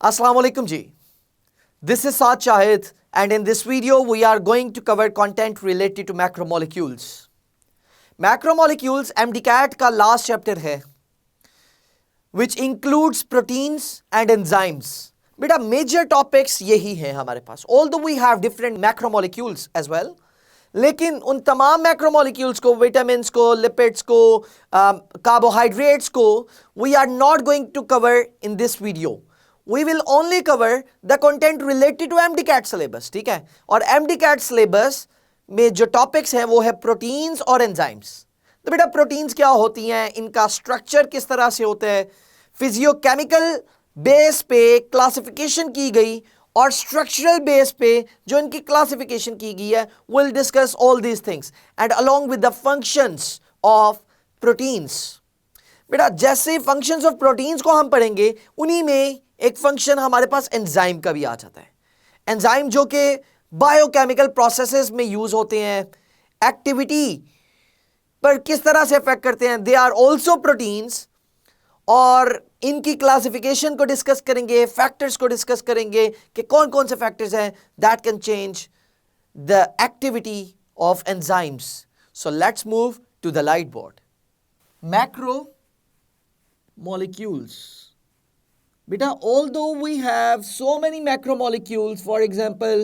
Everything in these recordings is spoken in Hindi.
Assalamu alaikum ji. This is Saad Shahid, and in this video we are going to cover content related to macromolecules. Macromolecules MDCAT का last chapter है, which includes proteins and enzymes. बेटा major topics यही हैं हमारे पास. Although we have different macromolecules as well, लेकिन उन तमाम मैक्रोमोलिक्यूल्स को, विटामिन्स को, लिपिड्स को, कार्बोहाइड्रेट्स को we are not going to cover in this video. We will only cover the content related to MDCAT syllabus, ठीक है? और MDCAT syllabus में जो टॉपिक्स हैं वो है प्रोटीन्स और एंजाइम्स. तो बेटा प्रोटीन्स क्या होती हैं, इनका स्ट्रक्चर किस तरह से होता है, फिजियोकेमिकल बेस पे क्लासिफिकेशन की गई और स्ट्रक्चरल बेस पे जो इनकी क्लासिफिकेशन की गई है, will discuss all these things and along with the functions of proteins. बेटा जैसे फंक्शंस ऑफ प्रोटीन्स को हम पढ़ेंगे, उन्हीं में एक फंक्शन हमारे पास एंजाइम का भी आ जाता है. एंजाइम जो कि बायोकेमिकल प्रोसेसेस में यूज होते हैं, एक्टिविटी पर किस तरह से अफेक्ट करते हैं, दे आर ऑल्सो प्रोटीन्स. और इनकी क्लासिफिकेशन को डिस्कस करेंगे, फैक्टर्स को डिस्कस करेंगे कि कौन कौन से फैक्टर्स हैं that can change the activity of enzymes. So let's move to the light board. Macro molecules. Beta, although we have so many macromolecules, for example,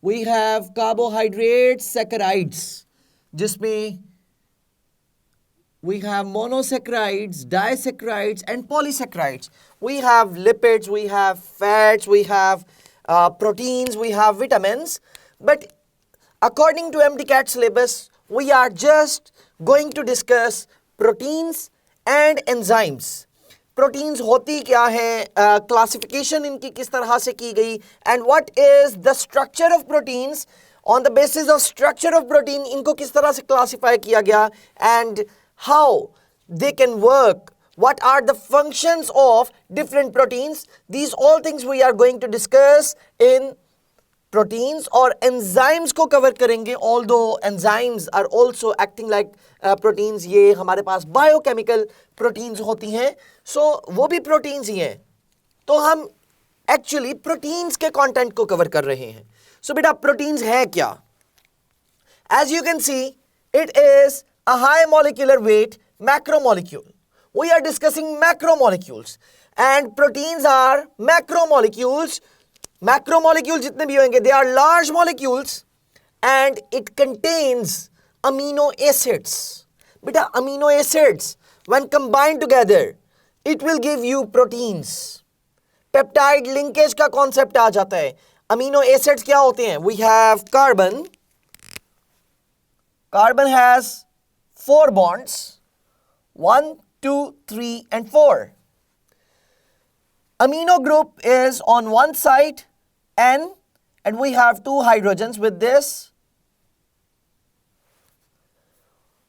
we have carbohydrates, saccharides, जिसमें we have monosaccharides, disaccharides, and polysaccharides. We have lipids, we have fats, we have proteins, we have vitamins. But according to MDCAT syllabus, we are just going to discuss proteins and enzymes. Proteins होती क्या है, क्लासिफिकेशन इनकी किस तरह से की गई, and what is the structure of proteins. On the basis of structure of protein इनको किस तरह से क्लासिफाई किया गया, and how they can work, what are the functions of different proteins. These all things we are going to discuss in proteins और एंजाइम्स को कवर करेंगे. Although enzymes are also acting like proteins. ये हमारे पास बायोकेमिकल प्रोटीन्स होती हैं, सो वो भी प्रोटीन्स ही हैं. तो हम एक्चुअली प्रोटीन्स के कंटेंट को कवर कर रहे हैं. सो बेटा प्रोटीन्स है क्या? As you can see, it is a high molecular weight macromolecule. We are discussing macromolecules and proteins are macromolecules. Macromolecule जितने भी होंगे, they are large molecules and it contains amino acids. बेटा amino acids when combined together it will give you proteins. Peptide linkage का कॉन्सेप्ट आ जाता है. अमीनो एसिड्स क्या होते हैं? We have carbon. Carbon has 4 bonds, 1 2 3 and 4. Amino group is on one side, N, and we have 2 hydrogens with this.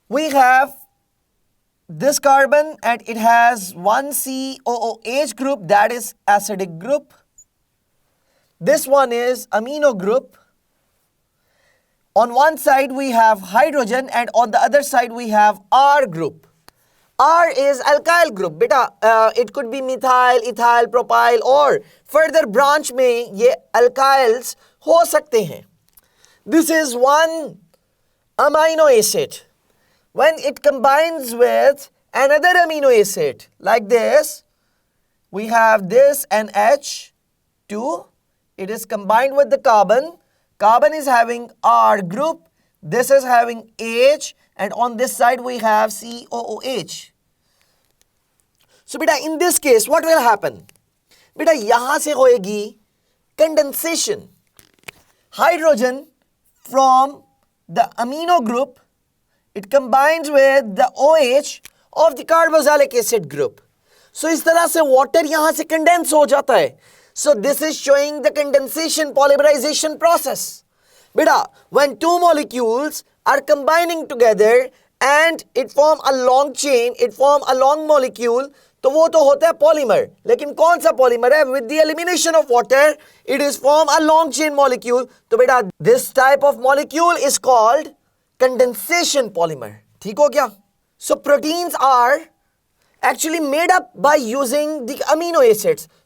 We have this carbon and it has 1 COOH group, that is acidic group. This one is amino group. On one side we have hydrogen and on the other side we have R group. R is alkyl group. बेटा it could be methyl, ethyl, propyl और further branch में ये alkyls हो सकते हैं. This is one amino acid. When it combines with another amino acid like this, we have this NH2. It is combined with the carbon. Carbon is having R group. This is having H. And on this side we have COOH. So beta in this case what will happen? Beta यहाँ से होएगी condensation. Hydrogen from the amino group, it combines with the OH of the carboxylic acid group. So इस तरह से water यहाँ से condense हो जाता है. So this is showing the condensation polymerization process. Beta when 2 molecules are combining together and it form a long chain, it form a long molecule, तो वो तो होता है पॉलीमर. लेकिन कौन सा पॉलीमर है? With the elimination of water it is form a long chain molecule. तो बेटा this type of molecule is called condensation polymer. ठीक हो गया? So proteins are actually made up by using the amino acids.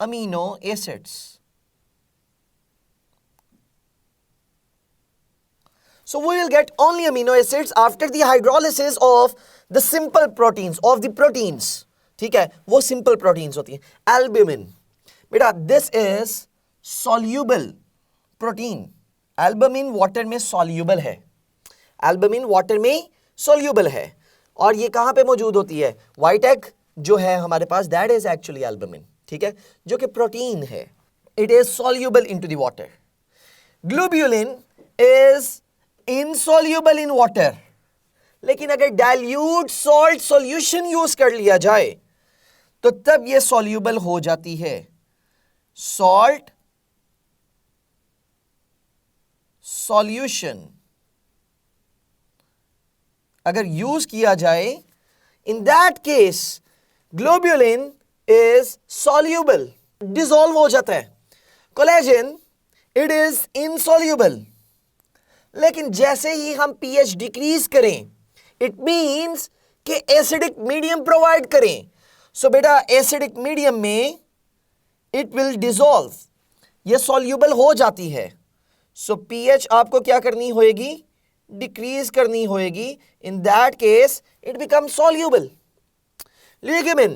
amino acids. So we will get only amino acids after the hydrolysis of the simple proteins, of the proteins. ठीक है, वो simple proteins होती हैं. Albumin, बेटा this is soluble protein. Albumin water में soluble है. Albumin water में soluble है. और ये कहाँ पे मौजूद होती है? White egg जो है हमारे पास, that is actually albumin. ठीक है, जो कि प्रोटीन है. It is soluble into the water. Globulin is insoluble in water. लेकिन अगर dilute salt solution यूज कर लिया जाए तो तब ये soluble हो जाती है. Salt solution अगर यूज किया जाए, in that case globulin is soluble, dissolve हो जाता है. Collagen, it is insoluble. लेकिन जैसे ही हम pH डिक्रीज करें, इट मीन्स कि एसिडिक मीडियम प्रोवाइड करें. सो बेटा एसिडिक मीडियम में इट विल डिसॉल्व, ये सॉल्यूबल हो जाती है. सो pH आपको क्या करनी होगी? डिक्रीज करनी होगी. In that case it become soluble. Lignin,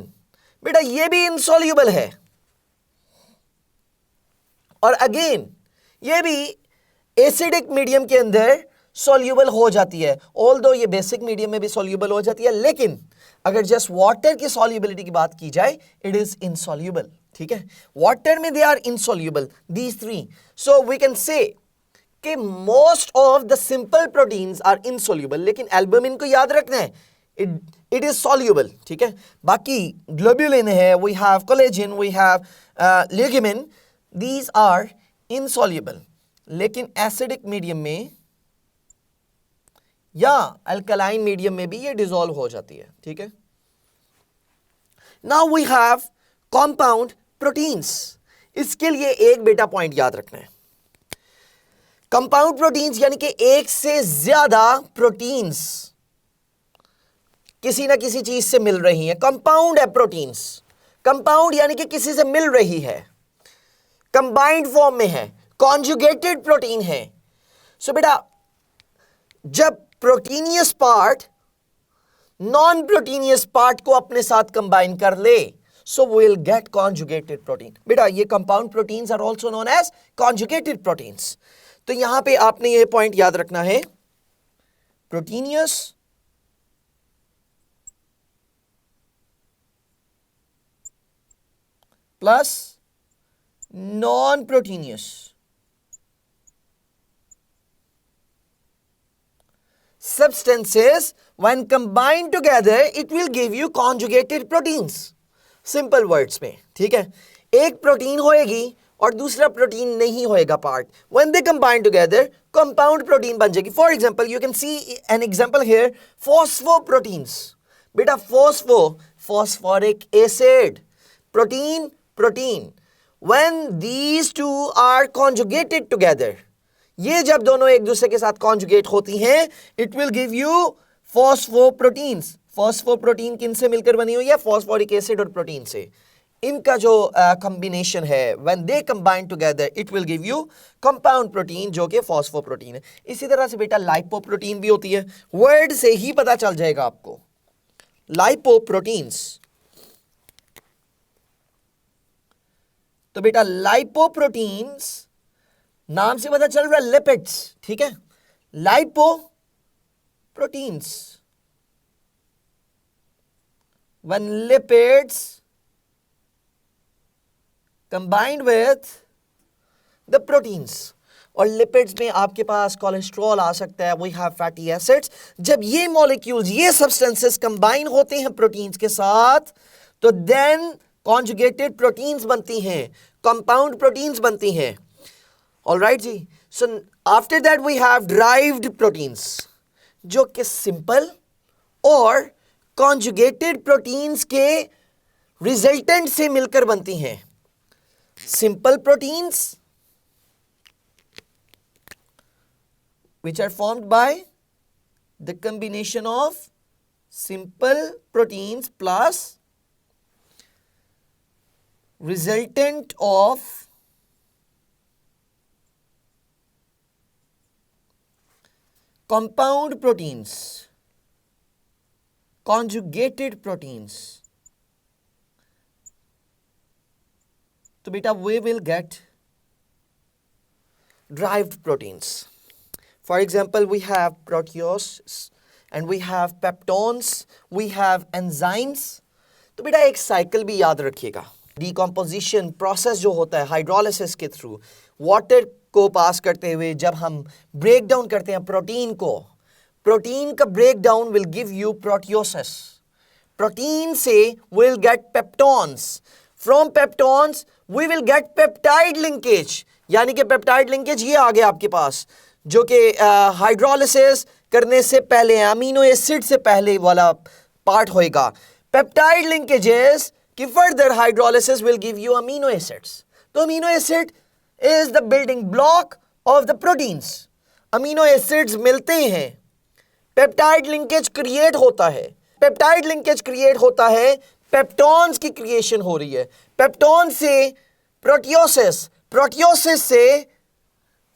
बेटा ये भी इनसॉल्यूबल है और अगेन ये भी एसिडिक मीडियम के अंदर सॉल्यूबल हो जाती है. ऑल्दो ये बेसिक मीडियम में भी सॉल्यूबल हो जाती है, लेकिन अगर जस्ट वाटर की सॉल्यूबिलिटी की बात की जाए, इट इज इनसॉल्यूबल. ठीक है, वाटर में they are insoluble, these three. So we can say कि most of the simple proteins are insoluble, लेकिन एल्बुमिन को याद रखना है, इट इज सॉल्यूबल. ठीक है, बाकी ग्लोबुलिन है, we have collagen, we have lignin, these are insoluble. लेकिन एसिडिक मीडियम में या अल्कलाइन मीडियम में भी ये डिसॉल्व हो जाती है. ठीक है, now we have compound proteins. इसके लिए एक बेटा पॉइंट याद रखना है. कंपाउंड प्रोटीन्स यानी कि एक से ज्यादा प्रोटीन्स किसी ना किसी चीज से मिल रही हैं. कंपाउंड है प्रोटीन्स. कंपाउंड यानी कि किसी से मिल रही है, कंबाइंड फॉर्म में है, कॉन्जुगेटेड प्रोटीन है. सो बेटा जब proteinous part non proteinous part को अपने साथ कंबाइन कर ले, so we will get conjugated protein. बेटा ये compound proteins are also known as conjugated proteins. तो यहां पे आपने ये पॉइंट याद रखना है, proteinous plus non proteinous. Substances when combined together it will give you conjugated proteins. Simple words में. ठीक है, एक प्रोटीन होएगी और दूसरा प्रोटीन नहीं होएगा part. When they combine together compound protein बन जाएगी. For example you can see an example here, phosphoproteins. बेटा phosphoric acid, protein. When these two are conjugated together, ये जब दोनों एक दूसरे के साथ कॉन्जुगेट होती हैं, इट विल गिव यू फॉस्फोप्रोटीन्स. फॉस्फोप्रोटीन किन से मिलकर बनी हुई है? फॉस्फोरिक एसिड और प्रोटीन से. इनका जो कॉम्बिनेशन है, when they combine together it will give you compound protein जो कि फॉस्फोप्रोटीन है. इसी तरह से बेटा लाइपोप्रोटीन भी होती है. वर्ड से ही पता चल जाएगा आपको, लाइपोप्रोटीन्स. तो बेटा लाइपोप्रोटीन्स नाम से पता चल रहा है लिपिड्स. ठीक है, lipoproteins. when lipids combined with the proteins, और लिपिड्स में आपके पास कोलेस्ट्रॉल आ सकता है, वी हैव फैटी एसिड्स. जब ये मॉलिक्यूल्स, ये सब्सटेंसेस कंबाइन होते हैं प्रोटीन्स के साथ, तो देन कॉन्जुगेटेड प्रोटीन्स बनती हैं, कंपाउंड प्रोटीन्स बनती हैं. ऑलराइट जी. So after that we have derived proteins जो कि सिंपल और कॉन्जुगेटेड प्रोटीन्स के रिजल्टेंट से मिलकर बनती हैं. Simple proteins which are formed by the combination of simple proteins plus resultant of compound proteins, conjugated proteins, तो बेटा we will get derived proteins. For example, we have proteoses and we have peptones, we have enzymes. तो बेटा एक साइकिल भी याद रखिएगा. डिकम्पोजिशन प्रोसेस जो होता है हाइड्रोलिसिस के थ्रू वाटर को पास करते हुए जब हम ब्रेक डाउन करते हैं प्रोटीन को, प्रोटीन का break down will give you proteoses. Protein से will get peptones, from peptones we will get peptide linkage. यानी कि पेप्टाइड लिंकेज ये आ गया आपके पास जो कि हाइड्रोलिसिस करने से पहले अमीनो एसिड से पहले वाला पार्ट होएगा. पेप्टाइड लिंकेजेस कि further hydrolysis will give you amino acids. तो amino acid is the building block of the proteins. Amino acids मिलते हैं, पेप्टाइड लिंकेज क्रिएट होता है. पेप्टाइड लिंकेज क्रिएट होता है, पेप्टॉन्स की क्रिएशन हो रही है. पेप्टॉन से प्रोटियोसिस, प्रोटियोसिस से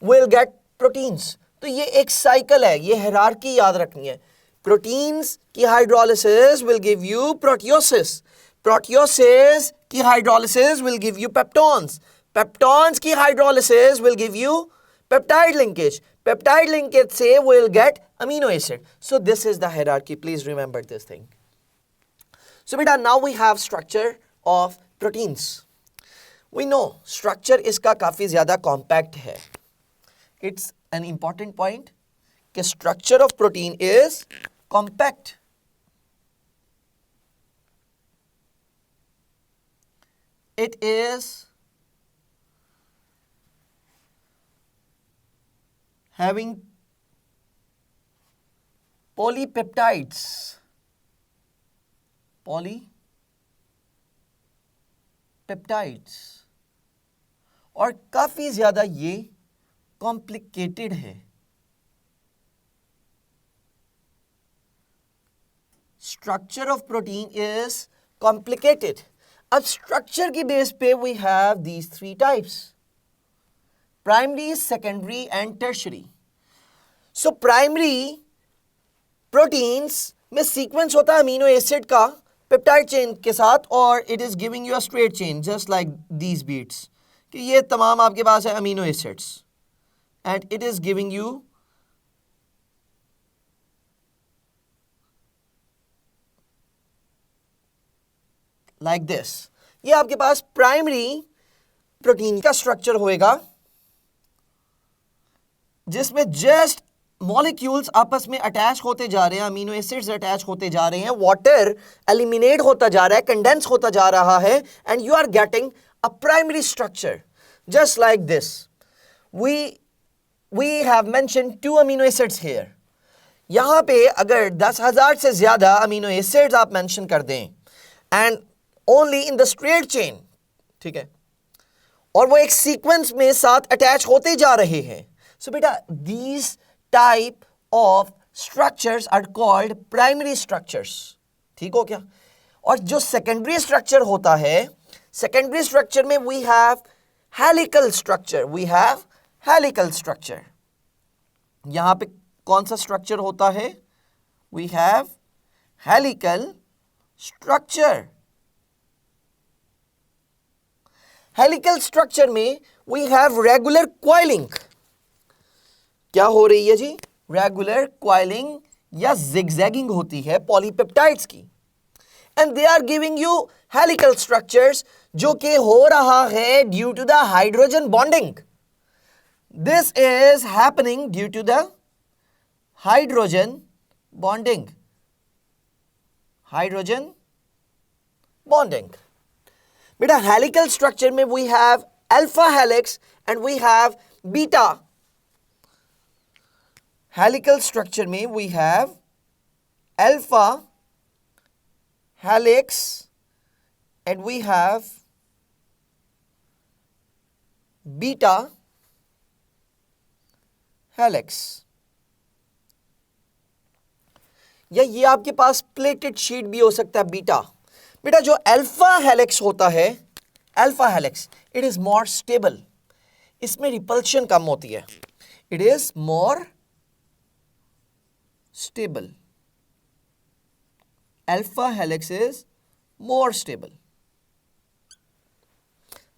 विल गेट प्रोटीन्स. तो ये एक साइकिल है, ये हायरार्की याद रखनी है. प्रोटीन्स की hydrolysis will give you proteoses, proteoses की hydrolysis will give you peptones, peptones की hydrolysis will give you peptide linkage, peptide linkage से will get amino acid. So this is the hierarchy. Please remember this thing. So beta, now we have structure of proteins. We know structure इसका काफी ज्यादा compact है. It's an important point कि structure of protein is compact. It is having polypeptides, polypeptides और काफी ज्यादा ये कॉम्प्लिकेटेड है. Structure of protein is complicated. अब स्ट्रक्चर की बेस पे we have these three types, primary, secondary and tertiary. So primary proteins में सीक्वेंस होता है अमीनो एसिड का पेप्टाइड चेन के साथ और it is giving you a straight chain just like these beads कि ये तमाम आपके पास है amino acids and it is giving you like this. ये आपके पास प्राइमरी प्रोटीन का स्ट्रक्चर होएगा जिसमें जस्ट मॉलिक्यूल्स आपस में अटैच होते जा रहे हैं, अमीनो एसिड्स अटैच होते जा रहे हैं, वाटर एलिमिनेट होता जा रहा है, कंडेंस होता जा रहा है and you are getting a primary structure just like this. We have mentioned 2 amino acids here. यहां पे अगर 10,000 से ज्यादा अमीनो एसिड्स आप मेंशन कर दें and only in the straight chain, ठीक है, और वो एक सीक्वेंस में साथ अटैच होते जा रहे हैं. सो बेटा these type of structures are called primary structures. ठीक हो क्या? और जो सेकेंडरी स्ट्रक्चर होता है, सेकेंडरी स्ट्रक्चर में we have helical structure, we have helical structure. यहां पे कौन सा स्ट्रक्चर होता है? We have helical structure. Helical structure में वी हैव रेगुलर क्वाइलिंग. क्या हो रही है जी? रेगुलर क्वाइलिंग या जिगजैगिंग होती है पॉलीपेप्टाइड्स की and they are giving you helical structures जो कि हो रहा है due to the hydrogen bonding. This is happening due to the hydrogen bonding. Hydrogen bonding. बेटा हेलिकल स्ट्रक्चर में we have alpha helix and we have beta. Helical structure में we have alpha helix and we have beta helix. या ये आपके पास प्लेटेड शीट भी हो सकता है बीटा. बेटा जो अल्फा हेलिक्स होता है alpha helix, it is more stable, इसमें रिपल्शन कम होती है, it is more stable, alpha helix is more stable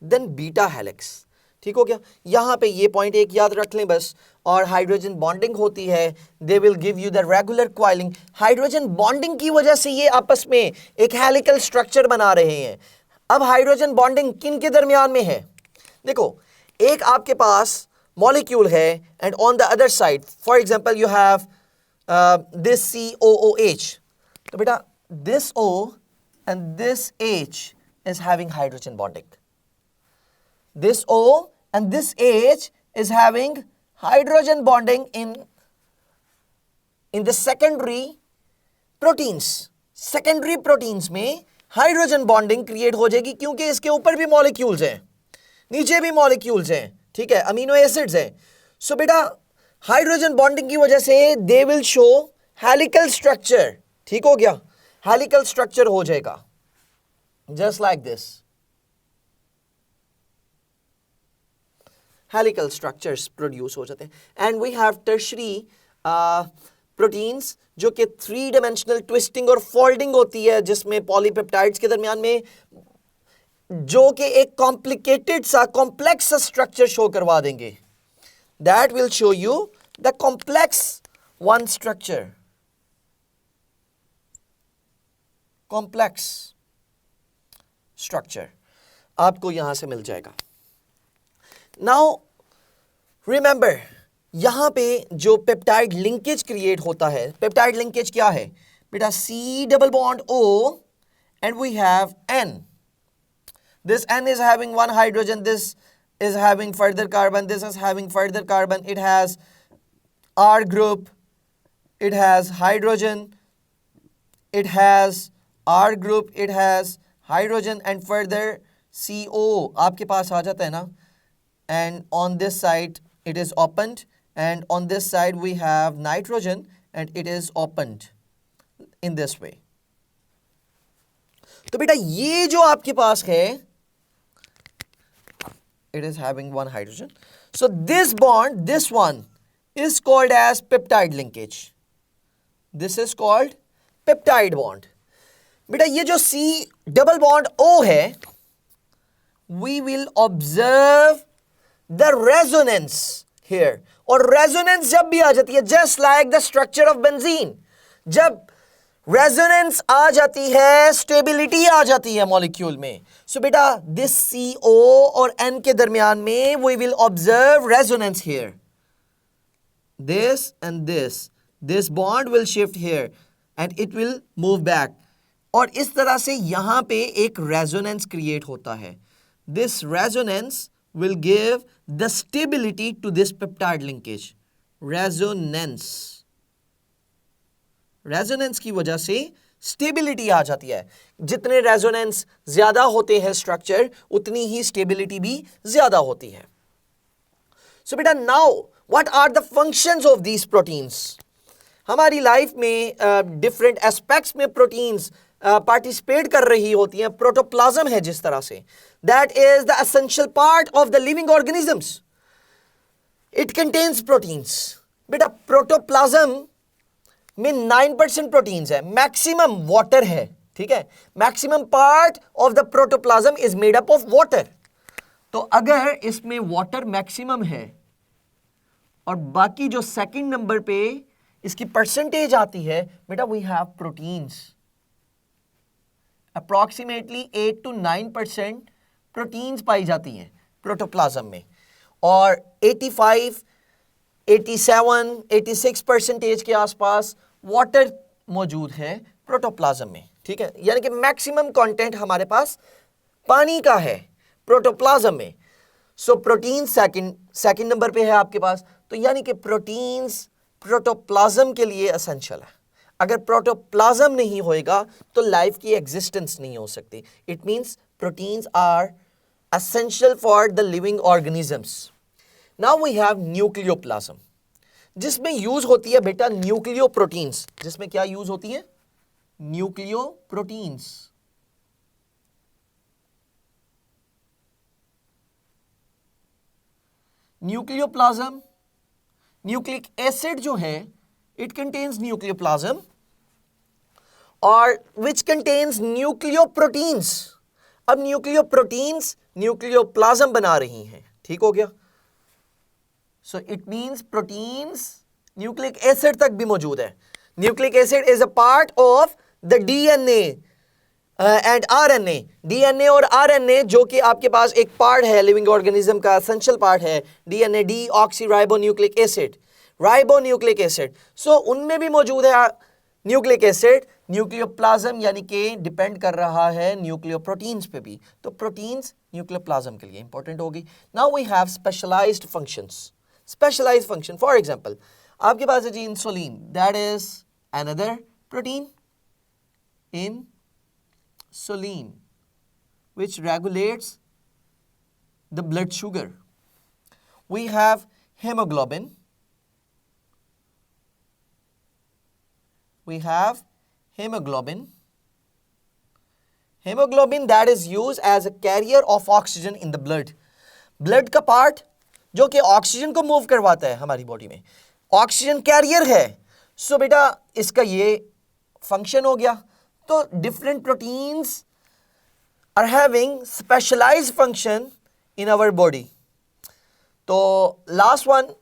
then beta helix. ठीक हो गया, यहां पे ये पॉइंट एक याद रख लें बस, और हाइड्रोजन बॉन्डिंग होती है, they will give you the regular coiling. Hydrogen bonding की वजह से ये आपस में एक हेलिकल स्ट्रक्चर बना रहे हैं। अब हाइड्रोजन बॉन्डिंग किन के दरमियान में है? देखो, एक आपके पास मॉलिक्यूल है and on the other side for example you have this COOH, तो बेटा this O and this H is having hydrogen bonding. This O and this H is having hydrogen bonding in the secondary proteins. Secondary proteins में हाइड्रोजन बॉन्डिंग क्रिएट हो जाएगी क्योंकि इसके ऊपर भी मॉलिक्यूल्स हैं, नीचे भी मॉलिक्यूल्स हैं, ठीक है, अमीनो एसिड्स हैं। सो बेटा हाइड्रोजन बॉन्डिंग की वजह से they will show helical structure. ठीक हो गया, हेलिकल स्ट्रक्चर हो जाएगा just like this, helical structures produce हो जाते हैं। And we have tertiary proteins जो कि 3 डायमेंशनल ट्विस्टिंग और फोल्डिंग होती है, जिसमें पॉलीपेप्टाइड्स के दरमियान में जो कि एक कॉम्प्लिकेटेड सा कॉम्प्लेक्स स्ट्रक्चर शो करवा देंगे, that will show you the complex one structure, complex structure आपको यहां से मिल जाएगा। नाउ रिमेंबर, यहां पे जो पेप्टाइड लिंकेज क्रिएट होता है, पेप्टाइड लिंकेज क्या है बेटा? C double bond O and we have N. This N is having one hydrogen, this is having further carbon, this is having further carbon, it has R group, it has hydrogen, it has R group, it has hydrogen and further CO आपके पास आ जाता है ना, and on this side it is opened and on this side we have nitrogen and it is opened in this way. तो बेटा ये जो आपके पास है, it is having one hydrogen, so this bond, this one is called as peptide linkage, this is called peptide bond. बेटा ये जो C डबल बॉन्ड O है, we will observe the resonance here, और रेजोनेंस जब भी आ जाती है just like the structure of benzene, जब रेजोनेंस आ जाती है स्टेबिलिटी आ जाती है मॉलिक्यूल में। सो बेटा दिस CO और N के दरमियान में we will observe resonance here, this and this bond will shift here and it will move back, और इस तरह से यहां पे एक रेजोनेंस क्रिएट होता है। This resonance will give the stability to this peptide linkage. Resonance की वजह से स्टेबिलिटी आ जाती है। जितने रेजोनेंस ज्यादा होते हैं स्ट्रक्चर, उतनी ही स्टेबिलिटी भी ज्यादा होती है। सो बेटा now what are the functions of these proteins? हमारी लाइफ में डिफरेंट एस्पेक्ट्स में प्रोटीन्स पार्टिसिपेट कर रही होती हैं। प्रोटोप्लाज्म है जिस तरह से, that is the essential part of the living organisms, it contains proteins. बेटा प्रोटोप्लाज्म में 9% प्रोटीन्स है, मैक्सिमम वाटर है, ठीक है, maximum part of the protoplasm is made up of water. तो अगर इसमें वाटर मैक्सिमम है और बाकी जो सेकंड नंबर पे इसकी परसेंटेज आती है, बेटा we have proteins, approximately 8 to 9% proteins पाई जाती हैं प्रोटोप्लाज्म में, और 85, 87, 86% के आसपास वाटर मौजूद है प्रोटोप्लाज्म में, ठीक है, यानी कि मैक्सिमम कंटेंट हमारे पास पानी का है प्रोटोप्लाज्म में। सो प्रोटीन सेकंड नंबर पे है आपके पास, तो यानी कि प्रोटीन्स प्रोटोप्लाज्म के लिए एसेंशियल है। अगर प्रोटोप्लाज्म नहीं होएगा तो लाइफ की एग्जिस्टेंस नहीं हो सकती। It means proteins are essential for the living organisms. Now we have nucleoplasm, जिसमें यूज होती है बेटा न्यूक्लियो प्रोटीन्स। जिसमें क्या यूज होती है? Nucleo proteins. Nucleoplasm, nucleic acid जो है इट कंटेन्स न्यूक्लियोप्लाज्म और विच कंटेन्स न्यूक्लियोप्रोटीन्स। अब न्यूक्लियोप्रोटीन्स न्यूक्लियोप्लाज्म बना रही हैं, ठीक हो गया। So it means proteins nucleic acid तक भी मौजूद है। Nucleic acid is a part of the DNA and RNA. DNA और आरएनए जो कि आपके पास एक पार्ट है लिविंग ऑर्गेनिज्म का, एसेंशियल पार्ट है DNA, D oxy ribonucleic acid, ribonucleic acid. सो उनमें भी मौजूद है न्यूक्लिक एसिड। न्यूक्लियोप्लाज्म यानी कि डिपेंड कर रहा है न्यूक्लियोप्रोटीन्स पे भी, तो प्रोटीन्स न्यूक्लियोप्लाज्म के लिए इंपॉर्टेंट होगी। Now we have specialized functions. Specialized function for example आपके पास है जी insulin, that is another protein, insulin which regulates the blood sugar. We have hemoglobin. We have hemoglobin. Hemoglobin that is used as a carrier of oxygen in the blood. Blood का पार्ट जो कि ऑक्सीजन को मूव करवाता है हमारी बॉडी में, ऑक्सीजन कैरियर है। सो बेटा इसका ये फंक्शन हो गया। तो different proteins are having specialized function in our body. तो last one,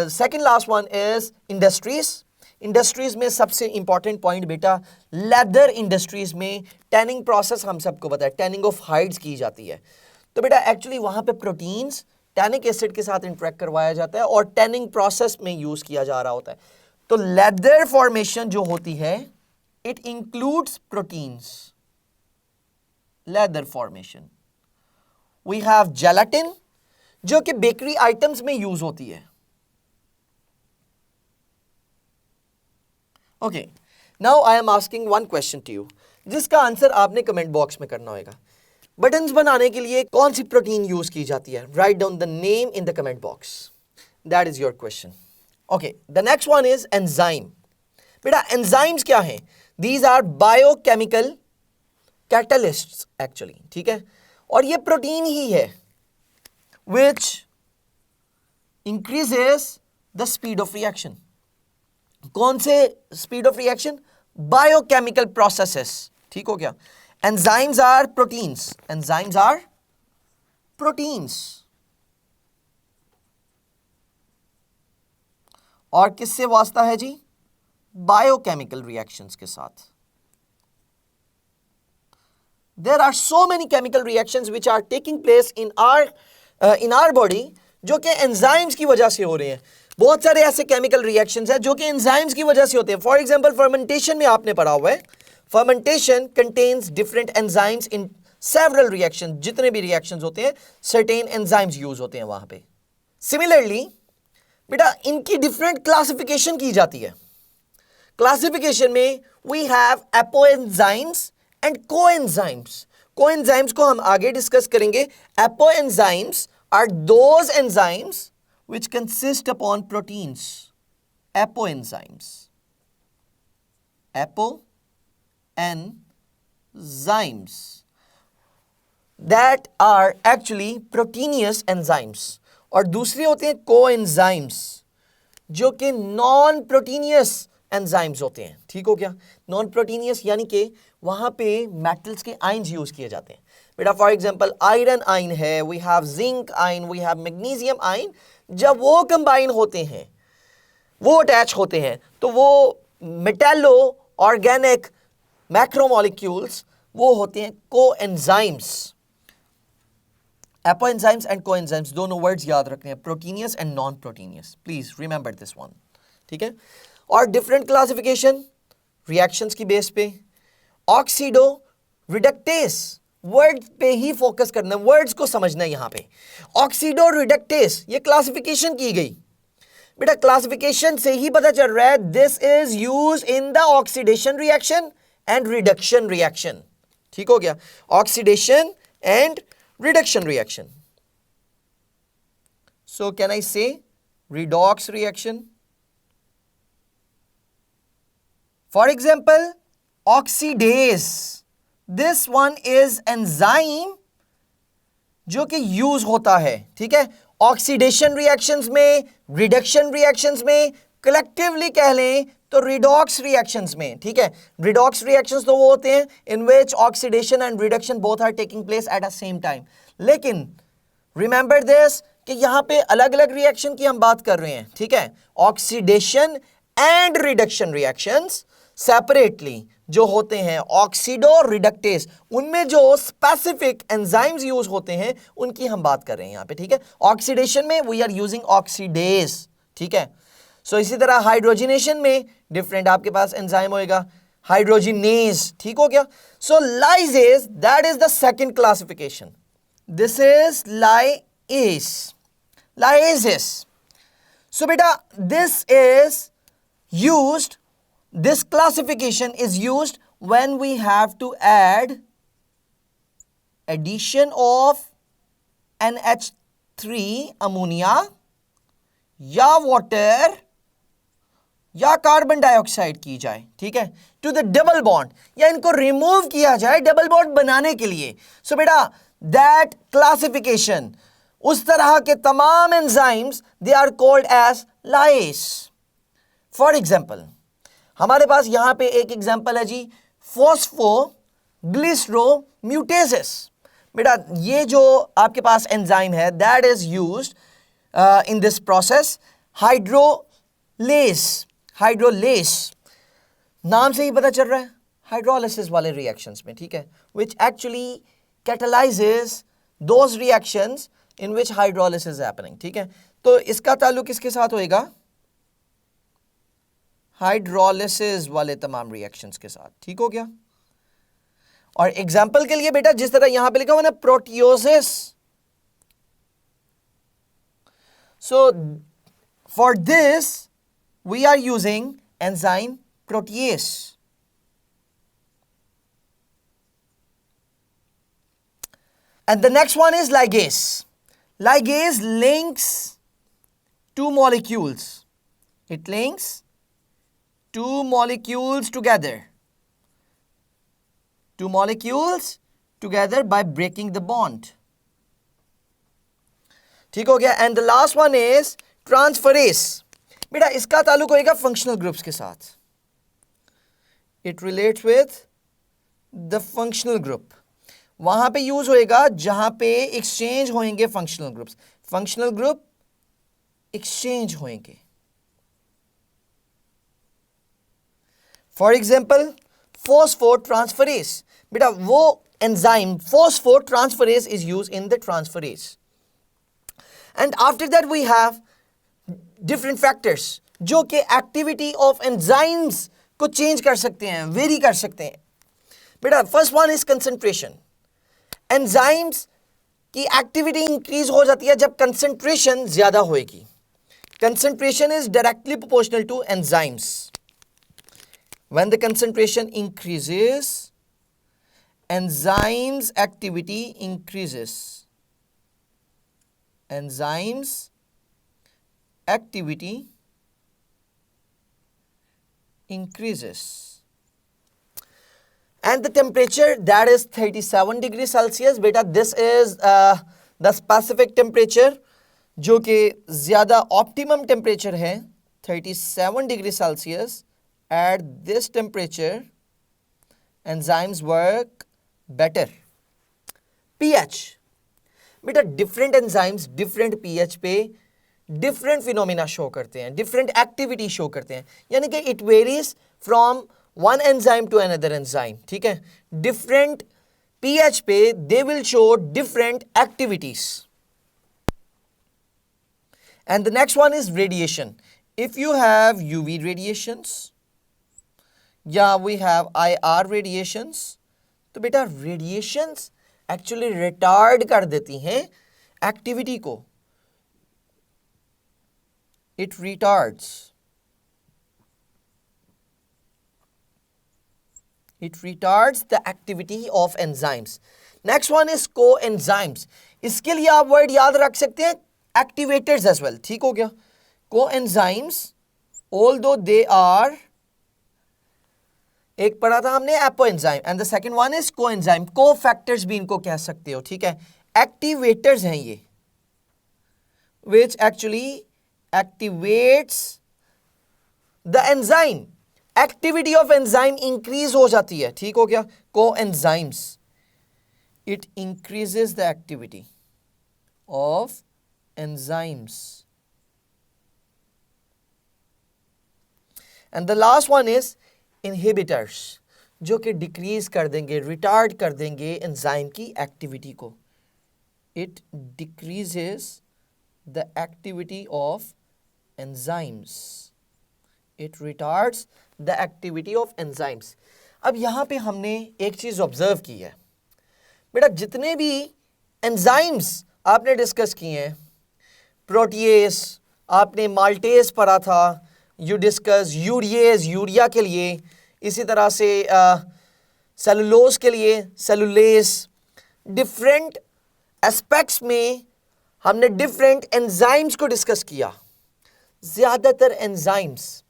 second last one is industries. Industries में सबसे इंपॉर्टेंट पॉइंट बेटा, लेदर इंडस्ट्रीज में टैनिंग प्रोसेस हम सबको पता है, टैनिंग ऑफ हाइड्स की जाती है। तो बेटा एक्चुअली वहां पे प्रोटीन्स टैनिक एसिड के साथ इंटरेक्ट करवाया जाता है और टैनिंग प्रोसेस में यूज किया जा रहा होता है। तो लेदर फॉर्मेशन जो होती है it includes proteins, leather formation. We have gelatin जो कि बेकरी आइटम्स में यूज होती है। Okay, now I am asking one question to you, जिसका आंसर आपने कमेंट बॉक्स में करना होगा। बटन्स बनाने के लिए कौन सी प्रोटीन यूज की जाती है? Write down the name in the comment box, that is your question. Okay, the next one is enzyme. बेटा एंजाइम्स क्या है? These are biochemical catalysts actually, ठीक है, और ये प्रोटीन ही है which increases the speed of reaction. कौन से speed of reaction? Biochemical processes, ठीक हो गया। Enzymes are proteins, enzymes are proteins. और किससे वास्ता है जी? बायोकेमिकल रिएक्शंस के साथ। There are so many chemical reactions which are taking place in our body जो कि एंजाइम्स की वजह से हो रहे हैं। बहुत सारे ऐसे केमिकल रिएक्शंस हैं जो कि एंजाइम्स की वजह से होते हैं। फॉर एग्जांपल फर्मेंटेशन में आपने पढ़ा हुआ है, fermentation contains different enzymes in several reactions. जितने भी रिएक्शंस होते हैं सर्टेन एंजाइम्स यूज होते हैं वहां पे। सिमिलरली बेटा इनकी डिफरेंट क्लासिफिकेशन की जाती है। क्लासिफिकेशन में we have apoenzymes and coenzymes. Coenzymes को हम आगे डिस्कस करेंगे। Apoenzymes are those enzymes which consist upon proteins. Apoenzymes. Apoenzymes that are actually proteinous enzymes. और दूसरे होते हैं coenzymes जो कि नॉन प्रोटीनियस एंजाइम्स होते हैं, ठीक हो गया। नॉन प्रोटीनियस यानी कि वहां पे मेटल्स के आयन्स यूज किए जाते हैं। बेटा फॉर एग्जांपल आयरन आयन है, we have zinc ion, we have magnesium ion. जब वो कंबाइन होते हैं, वो अटैच होते हैं, तो वो मेटेलो ऑर्गेनिक मैक्रोमोलिक्यूल्स वो होते हैं कोएंजाइम्स। एपोएंजाइम्स एंड कोएंजाइम्स दोनों वर्ड्स याद रखने हैं, proteinaceous and non proteinaceous. Please remember this one, ठीक है। और डिफरेंट क्लासिफिकेशन रिएक्शंस की बेस पे। ऑक्सीडो रिडक्टेस, वर्ड पे ही फोकस करना, वर्ड्स को समझना है यहां पे। ऑक्सीडो रिडक्टेस ये क्लासिफिकेशन की गई। बेटा क्लासिफिकेशन से ही पता चल रहा है this is use in the oxidation reaction and reduction reaction, ठीक हो गया। Oxidation and reduction reaction. So can I से redox reaction? For example, oxidase. This one is enzyme जो कि यूज होता है, ठीक है। ऑक्सीडेशन रिएक्शंस में, रिडक्शन रिएक्शंस में, कलेक्टिवली कह लें तो रिडॉक्स रिएक्शंस में, ठीक है। रिडॉक्स रिएक्शंस तो वो होते हैं in which oxidation and reduction both are taking place at a same time. लेकिन रिमेंबर दिस कि यहां पे अलग अलग रिएक्शन की हम बात कर रहे हैं, ठीक है। Oxidation and reduction reactions separately जो होते हैं ऑक्सीडो रिडक्टेस, उनमें जो स्पेसिफिक एंजाइम्स यूज होते हैं उनकी हम बात कर रहे हैं यहां पे, ठीक है। ऑक्सीडेशन में वी आर यूजिंग ऑक्सीडेज, ठीक है। सो इसी तरह हाइड्रोजनेशन में डिफरेंट आपके पास एंजाइम होएगा, हाइड्रोजिनेज, ठीक हो गया। So lyases, that is the second classification. This is lyases. So बेटा this is used, this classification is used when we have to add addition of NH3 ammonia या water या कार्बन डाइऑक्साइड की जाए, ठीक है, टू द डबल बॉन्ड, या इनको रिमूव किया जाए डबल बॉन्ड बनाने के लिए। सो बेटा दैट क्लासिफिकेशन, उस तरह के तमाम enzymes they are called as lyase. For example हमारे पास यहां पे एक एग्जाम्पल है जी, फॉस्फोग्लिसरोम्यूटेसिस। बेटा ये जो आपके पास एंजाइम है that is used in this process hydrolase, नाम से ही पता चल रहा है हाइड्रोलिसिस वाले रिएक्शंस में, ठीक है, which actually कैटलाइजेस those reactions in which hydrolysis is happening, ठीक है। तो इसका ताल्लुक किसके साथ होएगा? हाइड्रोलिसिस वाले तमाम रिएक्शंस के साथ, ठीक हो गया। और एग्जाम्पल के लिए बेटा जिस तरह यहां पे लिखा हुआ ना proteoses, so for this we are using enzyme protease. And the next one is ligase. Ligase links two molecules. It links two molecules together. Two molecules together by breaking the bond. ठीक हो गया। And the last one is transferase. बेटा इसका ताल्लुक होएगा functional groups के साथ. It relates with the functional group. वहां पे यूज होएगा जहां पे एक्सचेंज होंगे functional groups, functional group exchange होंगे। फॉर एग्जांपल फॉस्फोट्रांसफरेज, बेटा वो enzyme phosphotransferase is use in the transferase. And after that we have different factors जो कि एक्टिविटी ऑफ एंजाइम्स को चेंज कर सकते हैं, वेरी कर सकते हैं। बेटा first one is concentration. Enzymes की एक्टिविटी इंक्रीज हो जाती है जब कंसंट्रेशन ज्यादा होएगी। Concentration is directly proportional to enzymes. When the concentration increases enzymes activity increases, enzymes activity increases. And the temperature that is 37 degrees Celsius. बेटा this is the specific temperature जो कि ज़्यादा optimum temperature है 37 degrees Celsius. At this temperature enzymes work better. pH, बेटा different enzymes different pH पे डिफरेंट फिनोमिना शो करते हैं, डिफरेंट एक्टिविटी शो करते हैं, यानी कि it varies from one enzyme to another enzyme, ठीक है। डिफरेंट पीएच पे they will show different activities. And the next one is radiation. If you have UV radiations या वी हैव आईआर रेडिएशंस, तो बेटा रेडिएशंस एक्चुअली रिटार्ड कर देती हैं एक्टिविटी को। It retards the activity of enzymes. Next one is coenzymes. इसके लिए आप वर्ड याद रख सकते हैं activators as well, ठीक हो गया। coenzymes although they are, एक पढ़ा था हमने apoenzyme and the second one is coenzyme. cofactors भी इनको कह सकते हो, ठीक है। activators हैं ये, which actually activates the enzyme. Activity of enzyme increase हो जाती है, ठीक हो गया. Coenzymes, it increases the activity of enzymes. And the last one is inhibitors, जो कि डिक्रीज कर देंगे, रिटार्ड कर देंगे एंजाइम की एक्टिविटी को. It decreases the activity of enzymes. It retards the activity of enzymes. अब यहाँ पे हमने एक चीज़ ऑब्जर्व की है बेटा, जितने भी एंजाइम्स आपने डिस्कस किए हैं, प्रोटीएस आपने माल्टेस पढ़ा था, यू डिस्कस यूरिएज यूरिया के लिए, इसी तरह से सेलुलोज के लिए सेलुलेस. डिफरेंट एस्पेक्ट्स में हमने डिफरेंट एंजाइम्स को डिस्कस किया. ज्यादातर एंजाइम्स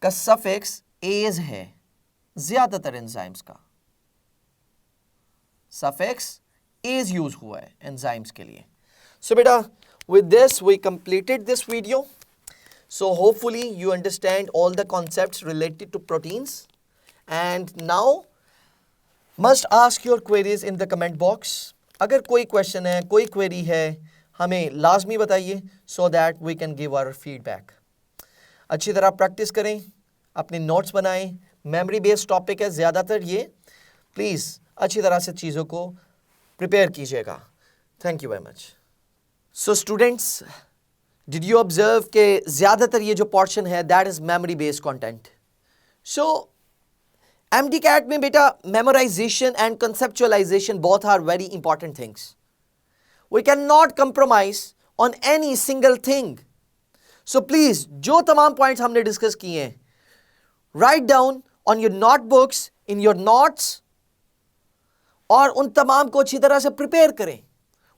का सफिक्स एज है, ज्यादातर एंजाइम्स का सफिक्स एज यूज हुआ है एंजाइम्स के लिए. सो बेटा, with this we completed this video. So hopefully you understand all the concepts related to proteins, and now must ask your queries in the comment box. अगर कोई क्वेश्चन है, कोई क्वेरी है, हमें लाजमी बताइए so that we can give our feedback. अच्छी तरह प्रैक्टिस करें, अपने नोट्स बनाएं. मेमोरी बेस्ड टॉपिक है ज़्यादातर ये, प्लीज़ अच्छी तरह से चीज़ों को प्रिपेयर कीजिएगा. Thank you very much. So students, did you observe के ज़्यादातर ये जो पोर्शन है that is memory based content. So MDCAT में बेटा memorization and conceptualization both are very important things. We can not compromise on any single thing. So please जो तमाम पॉइंट्स हमने डिस्कस किए हैं, write down on your notebooks, in your notes, और उन तमाम को अच्छी तरह से प्रिपेयर करें.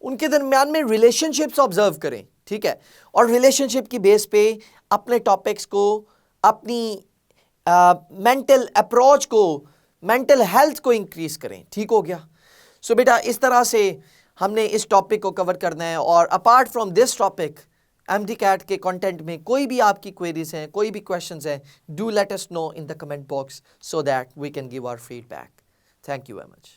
उनके दरमियान में रिलेशनशिप्स ऑब्जर्व करें, ठीक है, और रिलेशनशिप की बेस पे अपने टॉपिक्स को, अपनी मेंटल अप्रोच को, मेंटल हेल्थ को इंक्रीज करें. ठीक हो गया. सो बेटा, इस तरह से हमने इस टॉपिक को कवर करना है. और apart from this topic, MDCAT के कंटेंट में कोई भी आपकी क्वेरीज हैं, कोई भी क्वेश्चंस हैं, do let us know in the comment box so that we can give our feedback. Thank you very much.